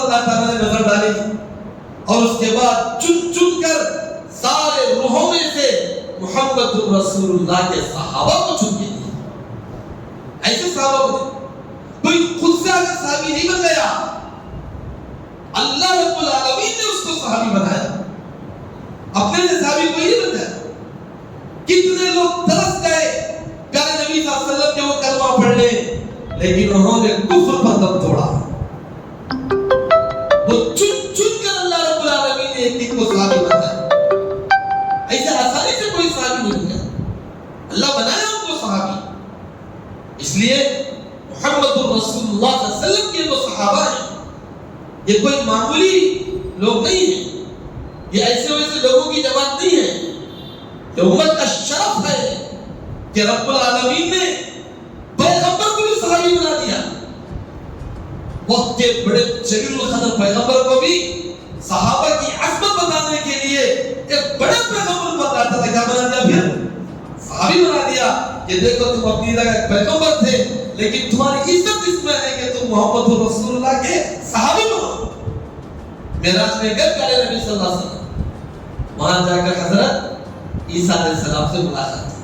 اللہ تعالیٰ نے نظر ڈالی اور اس کے بعد چن چن کر سارے روحوں میں سے محمد رسول اللہ کے صحابہ کو چن کے دیا. ایسے صحابہ بنے. کوئی خود سے آگے صحابی نہیں بن گیا, اللہ رب العالمین نے اس کو صحابی بنایا. اپنے سے صحابی کوئی نہیں بن گیا. کتنے لوگ ترس گئے پیارے نبی صلی اللہ علیہ وسلم کے وہ کلمہ پڑھ لے, لیکن انہوں نے کفر پر دم توڑا. وہ چن چن کر اللہ رب العالمین نے ایک ایک کو صحابی بنایا. ایسے آسانی سے کوئی صحابی نہیں بن گیا, اللہ بنایا ان کو صحابی. اس لیے محمد رسول اللہ صلی اللہ علیہ وسلم کے جو صحابہ ہیں یہ کوئی معمولی لوگ نہیں ہیں, یہ ایسے ویسے لوگوں کی جماعت نہیں ہے. یہ امت کا شرف ہے کہ رب العالمین نے پیغمبر کو بھی صحابی بنا دیا. وقت کے بڑے جلیل القدر پیغمبر کو بھی صحابہ کی عظمت بتانے کے لیے ایک بڑے پیغمبر کو بتاتا تھا, کیا بنا دیا پھر صحابی بنا دیا کہ دیکھو تم اپنی جگہ ایک پیغمبر تھے لیکن تمہاری عزت اس میں ہے کہ تم محمد رسول اللہ کے صحابی بنو. معراج میں گئے پیارے نبی صلی اللہ علیہ وسلم, وہاں جا کر حضرت عیسیٰ علیہ السلام سے ملاقات کی.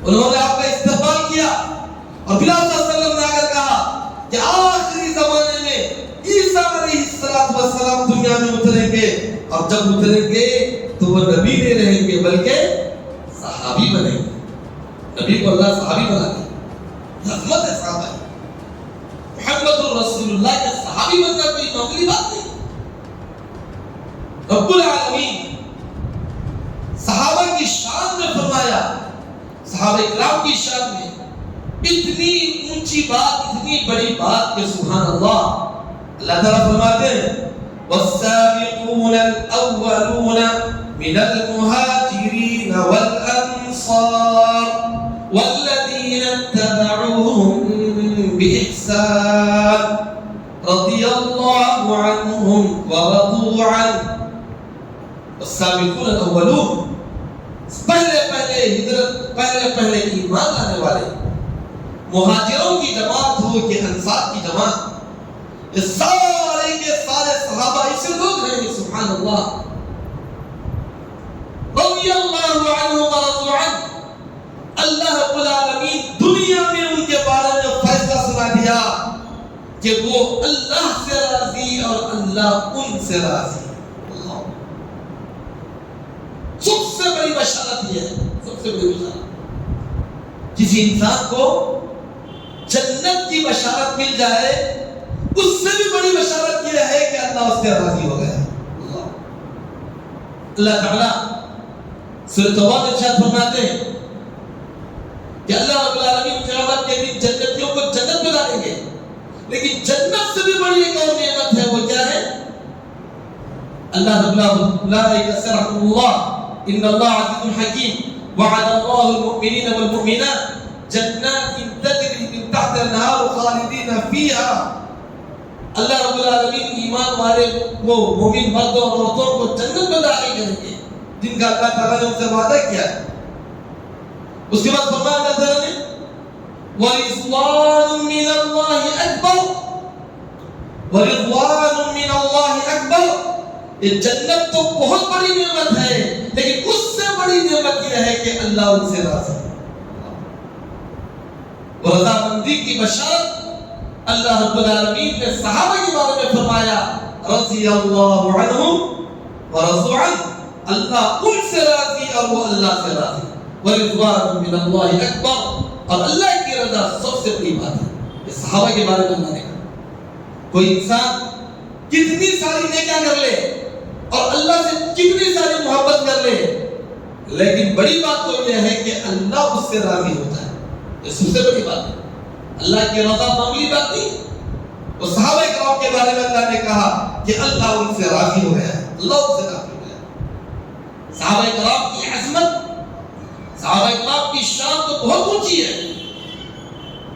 انہوں نے آپ کا استقبال کیا اور پھر آپ صلی اللہ علیہ وسلم نے آ کر کہا کہ آخری زمانے میں عیسیٰ علیہ السلام دنیا میں اتریں گے, اور جب اتریں گے تو وہ نبی نہیں رہیں گے بلکہ صحابی بنیں گے. نبی کو اللہ صحابی بنا دیا. عظمت ہے صحابہ. محمد رسول اللہ کے صحابی بننا کوئی معمولی بات نہیں. رب العالمین صحابہ کی شان میں فرمایا, صحابہ اکرام کی شان میں اتنی اونچی بات, اتنی بڑی بات کہ سبحان اللہ. اللہ تعالیٰ فرماتے ہیں والسابقون الاولون من المهاجرين والانصار والذين اتبعوهم بإحسان رضي الله عنهم ورضوا عنه. والسابقون الاولون پہلے ایمان لانے والے مہاجروں کی جماعت ہو کہ انصار کی جماعت, یہ سارے کے سارے صحابہ ایسے لوگ ہیں سبحان اللہ. رضی اللہ عنہ ورضوا عنہ, اللہ رب العالمین دنیا میں ان کے بارے میں فیصلہ سنا دیا کہ وہ اللہ سے راضی اور اللہ ان سے راضی. سب سے بڑی بشارت یہ ہے, سب سے بڑی بشارت کسی انسان کو جنت کی بشارت مل جائے, اس سے بھی بڑی بشارت یہ ہے کہ اللہ اس سے راضی ہو گیا. اللہ تعالیٰ سورۃ توبہ میں ارشاد فرماتے ہیں کہ اللہ رب العالمین قیامت کے دن جنتیوں کو جنت میں ڈالیں گے, لیکن جنت سے بھی بڑی ایک اور نعمت ہے, وہ کیا ہے؟ اللہ رب العالمین ان اللہ عزیز حکیم وعد اللہ المؤمنین والمؤمنات جنات تجری من تحت الانہار خالدین فیہا. اللہ رب العالمین ایمان والے کو, مومن مردوں اور عورتوں کو جنت میں داخل کریں گے جن کا اللہ تعالیٰ نے ان سے وعدہ کیا ہے. اس کے بعد فرمایا اللہ تعالیٰ نے وَرِضْوَانٌ مِّنَ اللَّهِ أَكْبَرُ, وَرِضْوَانٌ مِّنَ اللَّهِ أَكْبَرُ. یہ جنت تو بہت بڑی نعمت ہے, لیکن اس سے بڑی نعمت یہ ہے کہ اللہ ان سے راضی ہے. رضامندی کی بشارت اللہ رب العالمین نے صحابہ کے بارے میں فرمایا رضی اللہ عنہم ورضوا عنہ, اللہ ان سے راضی اور وہ اللہ سے راضی. ورضوان من اللہ اکبر, اور اللہ کی رضا سب سے بڑی بات ہے. یہ صحابہ کے بارے میں اللہ نے کہا. کوئی انسان کتنی ساری نیکیاں کر لے اور اللہ سے کتنی ساری محبت کر لے, لیکن بڑی بات تو یہ ہے کہ اللہ اس سے راضی ہوتا ہے. یہ سب سے بڑی بات ہے. اللہ کی رضا معمولی بات نہیں. وہ صحابہ کرام کے بارے میں اللہ نے کہا کہ اللہ ان سے راضی ہو گیا, اللہ ان سے راضی ہو گیا. صحابہ کرام کی عظمت, صحابہ کرام کی شان تو بہت اونچی ہے.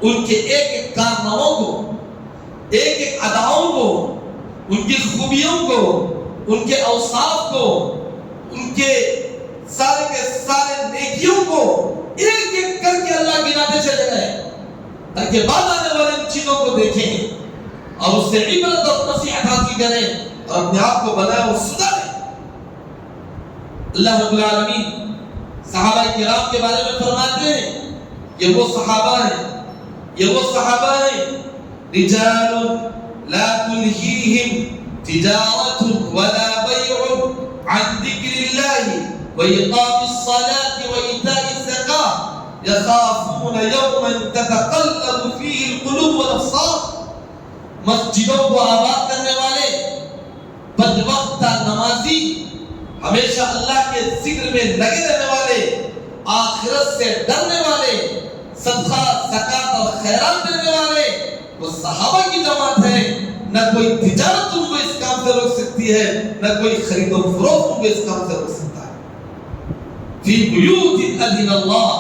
ان کے ایک ایک کارناموں کو, ایک ایک اداؤں کو, ان کی خوبیوں کو, ان کے اوصاف کو, ان کے سارے نیکیوں کو ایک ایک کر کے اللہ گناتے چلے گئے تاکہ بعد آنے والے ان چیزوں کو دیکھیں اور اس سے عبرت اور نصیحت حاصل کریں اور اپنے آپ کو بنائیں اور سدھاریں۔ اللہ رب العالمین صحابہ کرام کے بارے میں فرماتے ہیں یہ وہ صحابہ ہیں رجال لا تلهيهم تجارة ولا بيع عن ذكر الله وإقام الصلاة وإيتاء الزكاة يخافون يوما تتقلب فيه القلوب والأبصار۔ مسجدوں کو آباد کرنے والے، بدوقتہ نمازی، ہمیشہ اللہ کے ذکر میں لگے رہنے والے، آخرت سے ڈرنے والے، صدقہ زکات اور خیرات دینے والے، وہ صحابہ کی جماعت ہے۔ نہ کوئی تجارت ان کو اس کام سے روک سکتی ہے، نہ کوئی خرید و فروخت ان کو اس کام سے روک سکتا ہے۔ فی بیوت اذن اللہ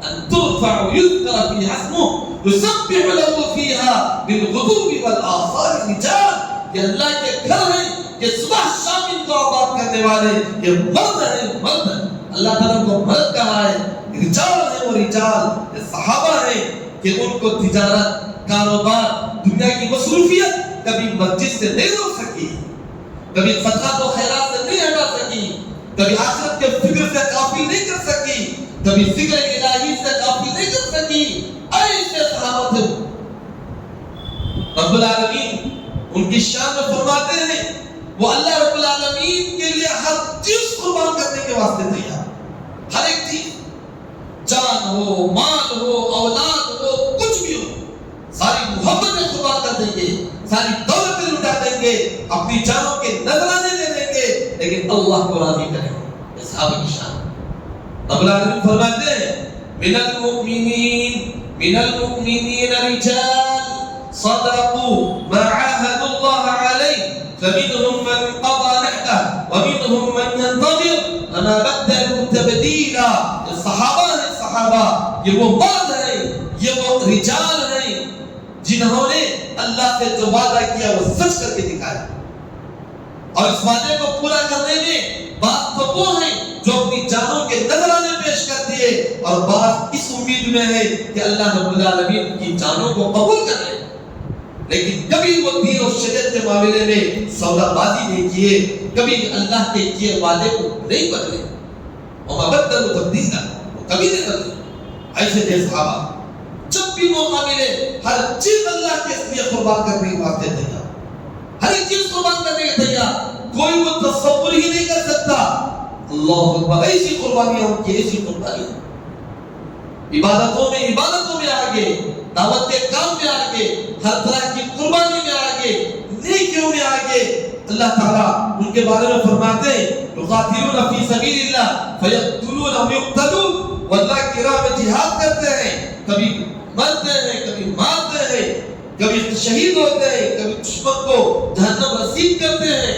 ان ترفع ویذکر فیہا اسمہ یسبح لہ فیہا بالغدو والآصال رجال۔ یہ اللہ کے گھر ہیں، یہ صبح شام ان کو آباد کرنے والے، یہ مرد ہیں، مرد ہیں۔ اللہ تعالیٰ کو مرد کہا ہے، رجال ہیں وہ رجال، یہ صحابہ ہیں کہ ان کو تجارت، کاروبار، دنیا کی مصروفیت کبھی مسجد سے نہیں روک سکی، کبھی صدقات و خیرات سے نہیں ہٹا سکی، کبھی آخرت کے فکر سے غافل نہیں کر سکی، کبھی ذکر الہی سے غافل نہیں کر سکی۔ ایسے صحابہ تھے۔ رب العالمین ان کی شان میں فرماتے ہیں وہ اللہ رب العالمین کے لیے ہر چیز قربان کرنے کے واسطے تیار، ہر ایک چیز، جان ہو، مال ہو، اولاد ہو، کچھ بھی ہو، ساری محبتیں قربان کر دیں گے، ساری دولتیں لٹا دیں گے، اپنی جانوں کے نذرانے دے دیں گے، لیکن اللہ کو راضی کریں گے۔ یہ صحابہ کی شان۔ رب العالمین فرماتے ہیں من المؤمنین رجال صدقوا ما عاهدوا الله عليه فمنهم من قضى نحبه ومنهم من ينتظر وما بدلوا تبديلا۔ یہ صحابہ ہیں، صحابہ یہ وہ مرد ہیں، یہ وہ رجال ہیں جنہوں نے اللہ سے جو وعدہ کیا وہ سچ کر کے دکھایا، اور اس وعدے کو پورا کرنے میں بعض تو وہ ہیں جو اپنی جانوں کے نذرانے پیش کر دیے، اور بعض اس امید میں ہے کہ اللہ رب العالمین کی جانوں کو قبول کر لے، لیکن کبھی وہ دین اور شریعت کے معاملے میں سودا بازی نہیں کیے، کبھی اللہ کے کیے وعدے کو نہیں بدلے، وما بدلوا تبدیلا، وہ کبھی نہیں بدلے۔ ایسے تھے صحابہ، جب بھی موقع ملے ہر چیز اللہ کے لیے قربان کرنے کے واسطے تیار، ہر ایک چیز قربان کرنے کے تیار، کوئی وہ تصور ہی نہیں کر سکتا۔ اللہ اکبر، ایسی قربانیاں ان کی، ایسی قربانیاں، عبادتوں میں آگے، دعوت کے کام میں آگے، ہر طرح کی قربانی میں آگے، نیکیوں میں آگے۔ اللہ تعالیٰ ان کے بارے میں فرماتے ہیں یقاتلون فی سبیل اللہ فیقتلون ویقتلون، وہ اللہ کی راہ میں جہاد کرتے ہیں، کبھی مرتے ہیں، کبھی مارتے ہیں، کبھی شہید ہوتے ہیں، کبھی دشمن کو جہنم رسید کرتے ہیں،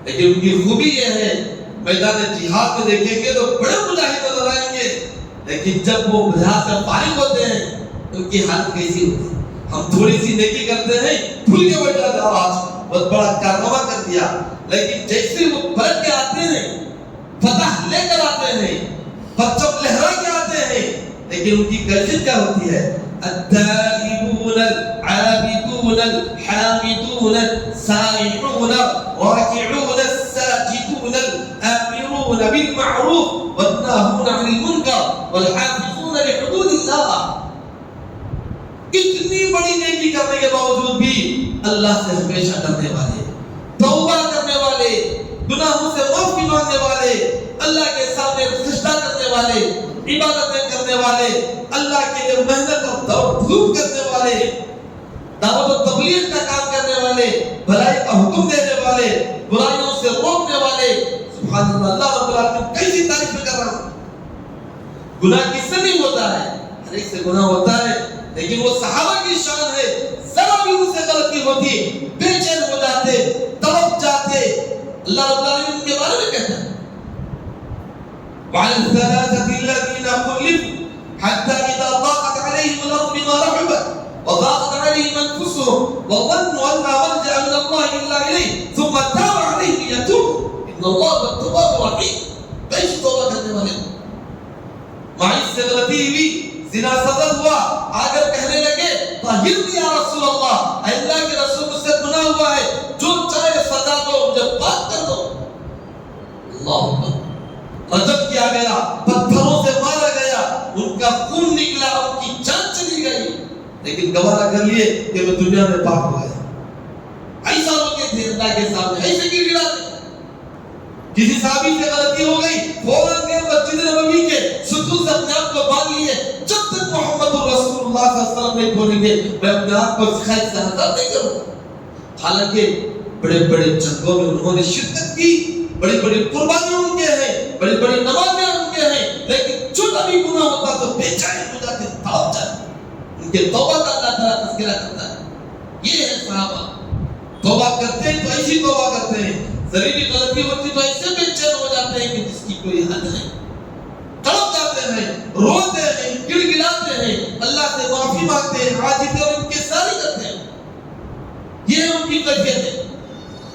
لیکن ان کی خوبی یہ ہے میدان جہاد میں دیکھیں گے تو بڑے مجاہد نظر آئیں گے، لیکن جب وہ جہاد سے فارغ ہوتے ہیں ان کی حالت کیسی ہوتی ہے؟ ہم تھوڑی سی نیکی کرتے ہیں، بھول کے بیٹھ جاتے ہیں، آج بہت بڑا کارنامہ کر دیا، لیکن جیسے وہ پلٹ کے آتے ہیں، فتح لے کر آتے ہیں، پرچم لہرا کے آتے ہیں، لیکن ان کی کیفیت کیا ہوتی ہے؟ التائبون العابدون الحامدون السائحون الراكعون الساجدون الآمرون بالمعروف والناهون عن المنكر والحافظون لحدود الله۔ اتنی بڑی نیکی کرنے کے باوجود بھی اللہ سے ہمیشہ ڈرنے والے، توبہ کرنے والے، گناہوں سے معافی مانگنے والے، اللہ کے سامنے سجدہ کرنے والے، عبادتیں کرنے والے، اللہ کے لیے محنت اور دوڑ دھوپ کرنے والے، دعوت و تبلیغ کا کام کرنے والے، بھلائی کا حکم دینے والے، برائیوں سے روکنے والے۔ سبحان اللہ، اللہ رب العالمین کیسی تعریف کر رہا ہوں۔ گناہ کس سے نہیں ہوتا ہے؟ ہر ایک سے گناہ ہوتا ہے، لیکن وہ صحابہ کی شان ہے، ذرا بھی ان سے غلطی ہوتی بے چین ہو جاتے، تڑپ جاتے۔ اللہ رب العالمین ان کے بارے میں کہتا ہے وعلى الثلاثة الذين خلفوا حتى إذا ضاقت عليهم الأرض بما رحبت وضاقت عليهم أنفسهم وظنوا أن لا ملجأ من الله إلا إليه ثم تاب عليهم ليتوبوا إن الله هو التواب الرحيم۔ کیسے توبہ کرنے والے؟ معیشت سے غلطی ہوئی، زنا سزا ہوا، آ کر کہنے لگے طہرنی یا رسول اللہ، اے اللہ کے رسول، مجھ سے گناہ ہوا ہے، جو لیکن گوارا کر لیے کہ میں دنیا میں پاک ہو گیا. ایسا ہوتے تھے اللہ کے سامنے ایسے گر گراتے. کسی صحابی سے غلطی ہو گئی فوراً گئے مسجد نبوی کے ستون سے اپنے آپ کو باندھ لیے. جب تک محمد رسول اللہ صلی اللہ علیہ وسلم نہیں کھولیں گے میں اپنے آپ کو خیر سے آزاد نہیں کروں گا. حالانکہ بڑے بڑے جنگوں میں انہوں نے شرکت کی, بڑی بڑی قربانیاں ان کے ہیں, بڑی بڑی نمازیں ان کے ہیں, لیکن چھوٹا بھی گناہ ہوتا تو بے چین ہو جاتے, تڑپ جاتے. ان کے توبہ کا اللہ تعالیٰ تذکرہ کرتا ہے. یہ ہے صحابہ, توبہ کرتے ہیں تو ایسی توبہ کرتے ہیں, ذری بھی غلطی ہوتی تو ایسے بے چین ہو جاتے ہیں کہ جس کی کوئی حد نہیں. تڑپ جاتے ہیں, روتے ہیں, گڑ گڑاتے ہیں, اللہ سے معافی مانگتے ہیں, عاجزی اور انکساری کرتے ہیں. یہ ان کی کیفیت ہے.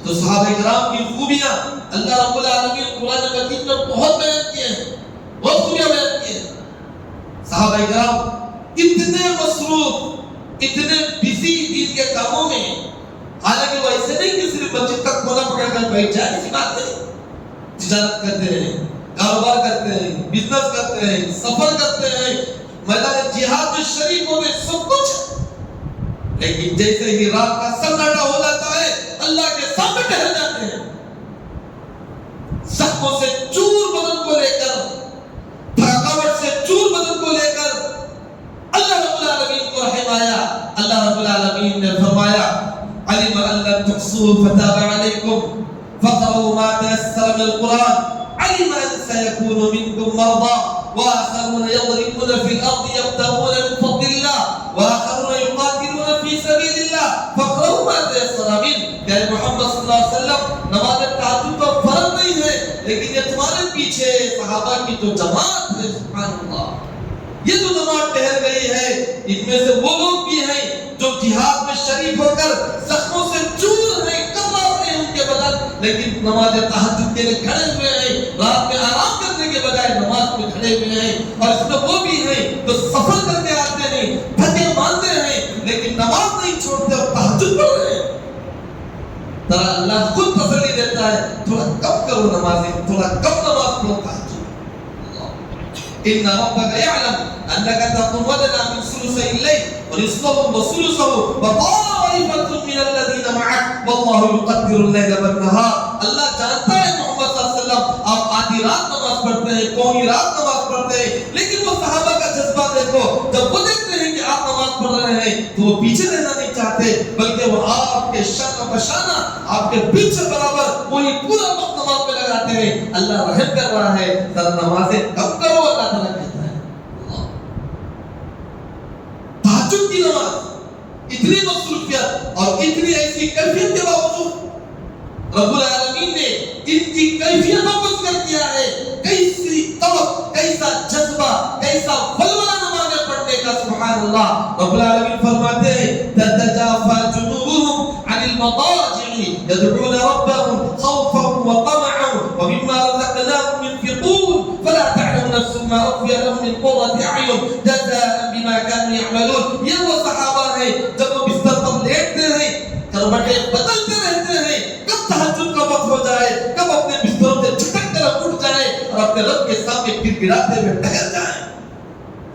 تو صحابہ کرام کی خوبیاں اللہ رب العالمین قرآن مجید میں بہت بیان کیے ہیں, بہت خوبیاں بیان کیے ہیں. صحابہ کرام اتنے مصروف, اتنے بزی دین کے کاموں میں, حالانکہ وہ ایسے نہیں کہ صرف مسجد تک کھولا پکڑ کر بیٹھ جائے, ایسی بات نہیں. تجارت کرتے ہیں, کاروبار کرتے ہیں, بزنس کرتے ہیں, سفر کرتے ہیں, میدان جہاد میں شریک ہوتے, سب کچھ. لیکن جیسے ہی رات کا سناٹا ہو جاتا ہے اللہ کے سامنے ٹہر جاتے ہیں. زخموں سے چور بدن کو لے کر, تھکاوٹ سے چور بدن کو لے کر اللہ رب العالمین کو رحم آیا. اللہ رب العالمین نے فرمایا علم ان لن تحصوه فتاب عليكم فقرأوا ما تيسر من القرآن علم ان سيكون منكم مرضى واخرون يضربون في الارض يبتغون من فضل الله واخرون يقاتلون في سبيل الله فقرأوا ما تيسر منه. کہ محمد صلی اللہ علیہ وسلم نماز تہجد تو فرض نہیں ہے, لیکن یہ تمہارے پیچھے صحابہ کی تو جماعت ہے. سبحان اللہ, یہ جو جماعت ٹہر گئی ہے ان میں سے وہ لوگ بھی ہیں جو جہاد میں شریک ہو کر زخموں سے چور ہیں, کمرہ ہیں ان کے بدن, لیکن نماز تہجد کے لیے کھڑے ہوئے ہیں, رات میں آرام کرنے کے بجائے نماز میں کھڑے ہوئے ہیں. اور اس میں وہ بھی ہیں جو سفر کر کے آتے ہیں, تھکے مانتے ہیں, لیکن نماز نہیں چھوڑتے اور تہجد پڑھ رہے ہیں. ترا اللہ خود تسلی دیتا ہے, تھوڑا کم کرو نمازیں, تھوڑا کم نماز پڑھو. تہجد ان ربك يعلم انك تقوم ادنى من ثلثي الليل ونصفه وثلثه وطائفه من الذين معك والله يقدر الليل والنهار. اللہ جانتا ہے محمد صلی اللہ علیہ وسلم آپ آدھی رات نماز پڑھتے ہیں, قومی رات نماز پڑھتے ہیں, لیکن وہ صحابہ کا جذبہ دیکھو, جب وہ دیکھتے ہیں کہ آپ نماز پڑھ رہے ہیں تو وہ پیچھے رہنا نہیں چاہتے, بلکہ وہ آپ کے شانہ بشانہ آپ کے پیچھے برابر وہی پورا وقت نماز پہ لگاتے ہیں. اللہ رحم کر رہا ہے, ذرا نمازیں کم کرو. اللہ تعالیٰ کہتا ہے تہجد کی نماز اتنی مصروفیت اور اتنی ایسی کیفیت کے باوجود رب العالمین نے ان کی کیفیتوں کو ذکر کیا ہے. کیسی توق, کیسا جذبہ, کیسا ولولہ نمازیں پڑھنے کا. سبحان اللہ. رب العالمین فرماتے ہیں تتجافى جنوبهم عن المضاجع يدعون ربهم خوفا وطمعا ومما رزقناهم ينفقون فلا تعلم نفس ما اخفي لهم من قرة اعين جزاء بما كانوا يعملون. یہ وہ صحابہ ہیں جب وہ بستر پر لیٹتے ہیں, کروٹیں بدلتے رہتے ہیں, کب تہجد کا وقت ہو جائے, کب اپنے بستروں سے جھٹک کر اٹھ جائے اور اپنے رب کے سامنے گڑگڑاتے ہوئے ٹہر جائیں.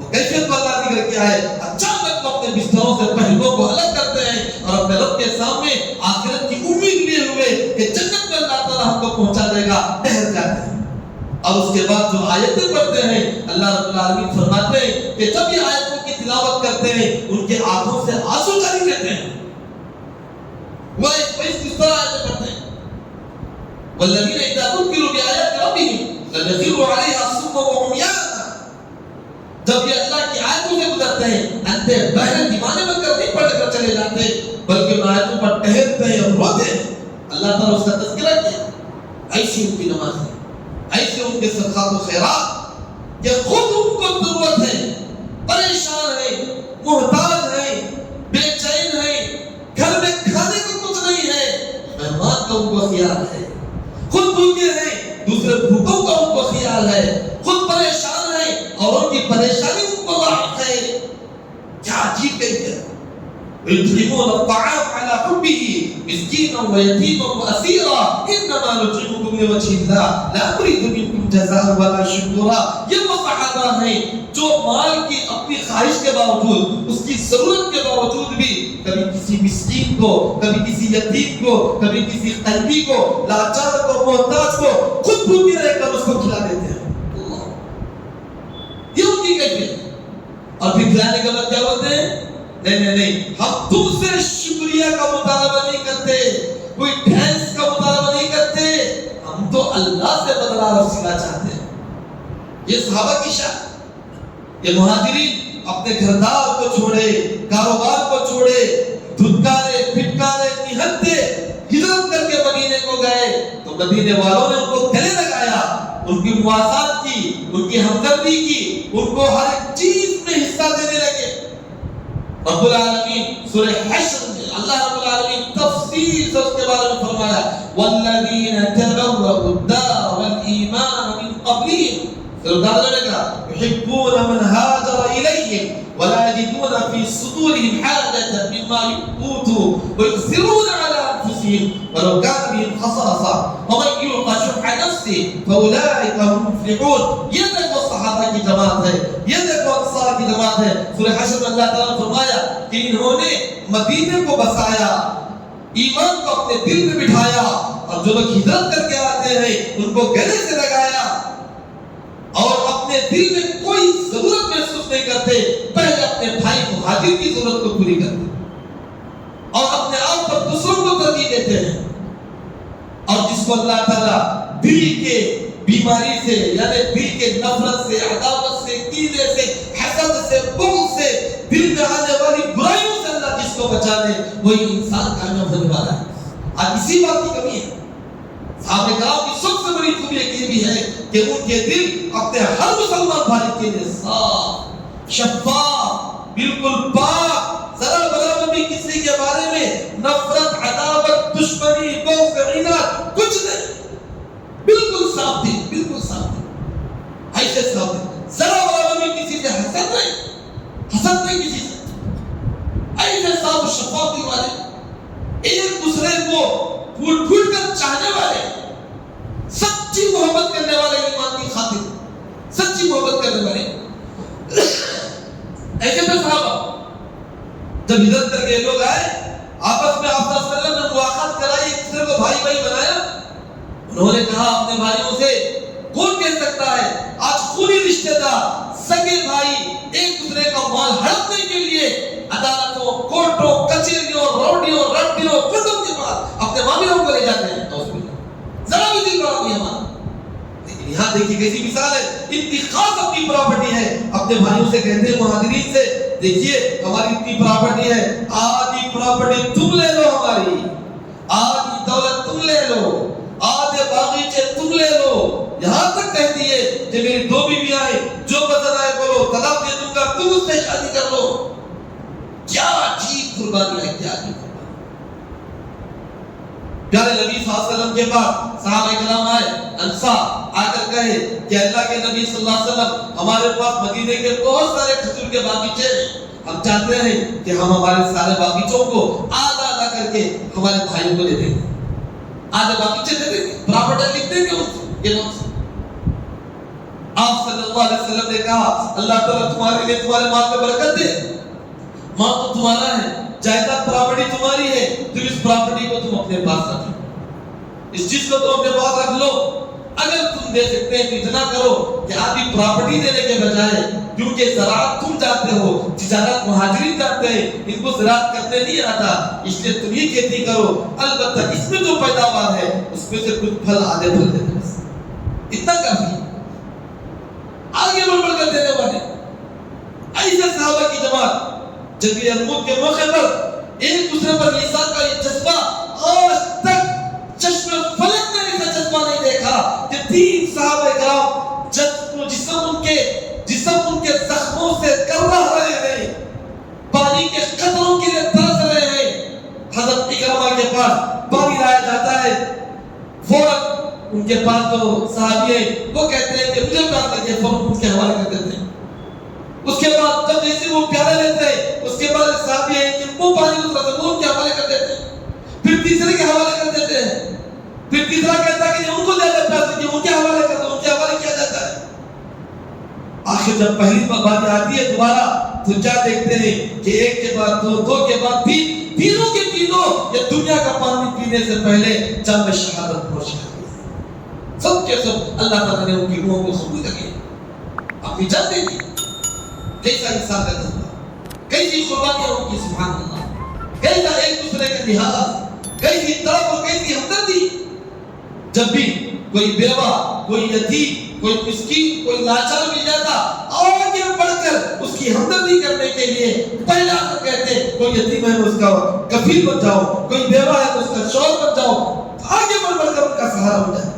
وہ کیفیت کو اللہ ذکر کیا ہے. اچانک وہ اپنے بستروں سے پہلوؤں کو الگ کرتے ہیں اور اپنے رب کے سامنے آخرت کی امید لیے ہوئے کہ جنت میں اللہ تعالیٰ ہم کو پہنچا دے گا, ٹہر جاتے ہیں. اور اس کے بعد جو آیتیں پڑھتے ہیں اللہ رب العالمین فرماتے ہیں کہ جب یہ آیتوں کی تلاوت کرتے ہیں ان کے آنکھوں سے آنسو جاری رہتے ہیں. وہ اس طرح آیتیں پڑھتے ہیں والذین اذا ذکروا بآیات ربهم لم يخروا علیہا صما وعمیانا. جب یہ اللہ کی آیتوں سے گزرتے ہیں اندھے بہرے دیوانے بن کر نہیں پڑھ کر چلے جاتے, بلکہ ان آیتوں پر ٹہرتے ہیں اور روتے ہیں. اللہ تعالیٰ اس کا تذکرہ کیا. ایسی ان کی نماز ہے, ایسے ان کے صدقات و خیرات کہ خود ان کو ضرورت ہے, پریشان ہے, محتاج ہے, بے چین ہے, گھر میں کھانے کو کچھ نہیں ہے, مہمان کا ان کو خیال ہے, خود بھوکے ہیں, دوسرے بھوکوں کا ان کو خیال ہے, خود پریشان ہے اور ان کی پریشانی ان کو لاحق ہے. کیا عجیب کیفیت. يطعمون الطعام على حبه مسكينا ويتيما واسيرا انما نطعمكم لوجه الله لا نريد منكم جزاء ولا شكورا. یہ وہ صحابہ ہیں جو مال کی اپنی خواہش کے باوجود، اس کی ضرورت کے باوجود بھی کبھی کسی مسکین کو، کبھی کسی یتیم کو، کبھی کسی قریبی کو، لاچار کو، محتاج کو خود بھوکے رہ کر اس کو کھلا دیتے ہیں. یہ ان کی کیفیت. اور پھر کھلانے کے بعد کیا بولتے ہیں؟ نہیں ہم تم سے شکریہ کا مطالبہ نہیں کرتے، کوئی ٹھیس کا مطالبہ نہیں کرتے، ہم تو اللہ سے بدلہ اور صلہ چاہتے ہیں. یہ صحابہ کی شان. یہ مہاجرین اپنے گھردار کو چھوڑے، کاروبار کو چھوڑے، دھتکارے پھٹکارے نہتے ہجرت کر کے مدینے کو گئے تو مدینے والوں نے ان کو گلے لگایا، ان کی مواسات کی، ان کی ہمدردی کی، ان کو ہر ایک چیز میں حصہ دینے لگے. رب العالمین سورہ حشر میں اللہ رب العالمین تفصیل سے اس کے بارے میں فرمایا والذین تبوؤا الدار والایمان من قبلہم يحبون من هاجر إليهم ولا يجدون في صدورهم حاجة مما يؤتوا ويؤثرون على أنفسهم ولو كان بهم خصاصة ومن يوق شح نفسه فأولئك هم المفلحون. یہ دیکھو صحابہ کی جماعت ہے، یہ دیکھو انصار کی جماعت ہے. سورہ حشر میں اللہ تعالیٰ نے فرمایا کہ انہوں نے مدینے کو بسایا، ایمان کو اپنے دل میں بٹھایا، اور جو لوگ ہجرت کر کے آتے ہیں ان کو گلے سے لگایا، اور اپنے دل میں کوئی ضرورت محسوس نہیں کرتے، پہلے اپنے بھائی مہاجر کی ضرورت کو پوری کرتے اور اپنے آپ پر دوسروں کو ترجیح دیتے ہیں. اور جس کو اللہ تعالیٰ دل کے بیماری سے، یعنی دل کے نفرت سے، عداوت سے، کینے سے، حسد سے، بغض سے، دل میں آنے والی برائیوں سے اللہ جس کو بچا دے وہی انسان کامیاب ہونے والا ہے. آج اسی بات کی کمی ہے. صحابہ کرام کی سب سے بڑی خوبی یہ بھی ہے کہ ان کے دل اپنے ہر مسلمان بھائی کے لیے صاف، شفاف، بالکل پاک، ذرا برابر بھی کسی کے بارے میں نفرت، عداوت، دشمنی، بغض، عناد کچھ نہیں، بالکل صاف تھی، بالکل صاف تھی. ایسے صاف تھی، ذرا برابر بھی کسی سے حسد نہیں کسی سے. ایسے صاف و شفاف دل والے، ایک دوسرے کو پھول کر چاہنے والے، سچی محبت کرنے والے، ایمان کی خاطر سچی محبت کرنے والے. ایسے میں صحابہ جب ہجرت کر کے لوگ آئے، آپس میں آپ صلی اللہ علیہ وسلم نے مواخات کرائی، ایک دوسرے کو بھائی بھائی بنایا. انہوں نے کہا اپنے بھائیوں سے کون کہہ سکتا ہے آج خونی رشتہ دار، سگے بھائی ایک دوسرے کا مال ہڑپنے کے لیے عدالتوں، کورٹوں، کچہریوں، روڈیوں، رٹیوں، کنڈوں کے پاس اپنے معاملوں کو لے جاتے ہیں. ذرا بھی دل بڑا نہیں ہمارا. لیکن یہاں دیکھیے کیسی مثال ہے. اتنی خاص اپنی پراپرٹی ہے، اپنے بھائیوں سے کہتے ہیں مہاجرین سے دیکھیے ہماری اتنی پراپرٹی ہے، آدھی پراپرٹی تم لے لو، ہماری آدھی دولت تم لے لو، آدھے باغیچے تم لے لو. یہاں تک کہتی ہے کہ میری دو بیویاں ہیں، جو پسند آئے بولو، طلاق دے دوں گا، تم اس سے شادی کر لو. کیا عجیب قربانی ہے، کیا عجیب. پیارے نبی صلی اللہ علیہ وسلم کے پاس صحابہ کرام آئے، انصار آ کر کہے کہ اللہ کے نبی صلی اللہ علیہ وسلم ہمارے پاس مدینے کے بہت سارے کھجور کے باغیچے ہیں، ہم چاہتے ہیں کہ ہم ہمارے سارے باغیچوں کو آدھا آدھا کر کے ہمارے بھائیوں کو دے دیں گے. آدھے باغیچے دے دیں گے، پراپرٹی لکھ دیں گے ان سے. یہ نام سے آپ صلی اللہ علیہ وسلم نے کہا اللہ تعالیٰ تمہارے لیے تمہارے مال میں برکت دے. مال تو تمہارا ہے، جائیداد پراپرٹی تمہاری ہے، تم اس پراپرٹی کو تم اپنے پاس رکھ لو، اس چیز کو تم اپنے پاس رکھ لو. اگر تم دے سکتے ہیں تو اتنا کرو کہ آدھی پراپرٹی دینے کے بجائے، کیونکہ زراعت تم جانتے ہو، تجارت مہاجرین جانتے ہیں، ان کو زراعت کرنے نہیں آتا، اس لیے تم ہی کھیتی کرو، البتہ اس میں جو پیداوار ہے اس میں سے کچھ پھل آدھے پھل دینا، اتنا کافی ہے. آگے بڑھ کر دینے والے ایسے صحابہ کی جماعت جنگ یرموک کے موقع پر ایک دوسرے پر لسان کا یہ جذبہ، آج تک چشم فلک نے ایسا جذبہ نہیں دیکھا کہ تین صحابہ کرام جسم ان کے زخموں سے کروا رہے ہیں، پانی کے قطروں کے لیے ترس رہے ہیں. حضرت اکرمہ کے پاس پانی لایا جاتا ہے، فوراً ان کے پاس جو صحابی ہیں وہ کہتے ہیں کہ مجھے پیاس لگی ہے، فوراً ان کے حوالے کر دیتے ہیں. اس کے بعد جب جیسے وہ پیالے لیتے ہیں اس کے بعد صحابی ہیں کہ وہ پانی اترا تھا وہ ان کے حوالے کر دیتے ہیں، پھر تیسرے کے حوالے کر دیتے ہیں، پھر تیسرا کہتا ہے کہ ان کو دے دے پیسے کہ ان کے حوالے کر دو، ان کے حوالے کیا جاتا ہے۔ آخر جب پہلی بات آتی ہے دوبارہ تو کیا دیکھتے ہیں کہ ایک کے بعد دو، دو کے بعد تین، تینوں کے تینوں یہ دنیا کا پانی پینے سے پہلے جنگ شہادت نوش کر گئے۔ سب کے سب اللہ تعالیٰ نے ان کی روحوں کو قبول کر لیا، اپنی جان دے دی۔ کیسا انسان کا جذبہ، کیسی قربانیاں ان کی، سبحان اللہ، کیسا ایک دوسرے کا لحاظ، کیسی طرف اور کیسی ہمدردی۔ جب بھی کوئی بیوہ، کوئی یتیم، کوئی مسکین، کوئی لاچار مل جاتا، آگے بڑھ کر اس کی ہمدردی کرنے کے لیے پہلا کہتے کوئی یتیم ہے اس کا کفیل بن جاؤ، کوئی بیوہ ہے اس کا شوہر بن جاؤ، آگے بڑھ کر ان کا سہارا ہو جائے۔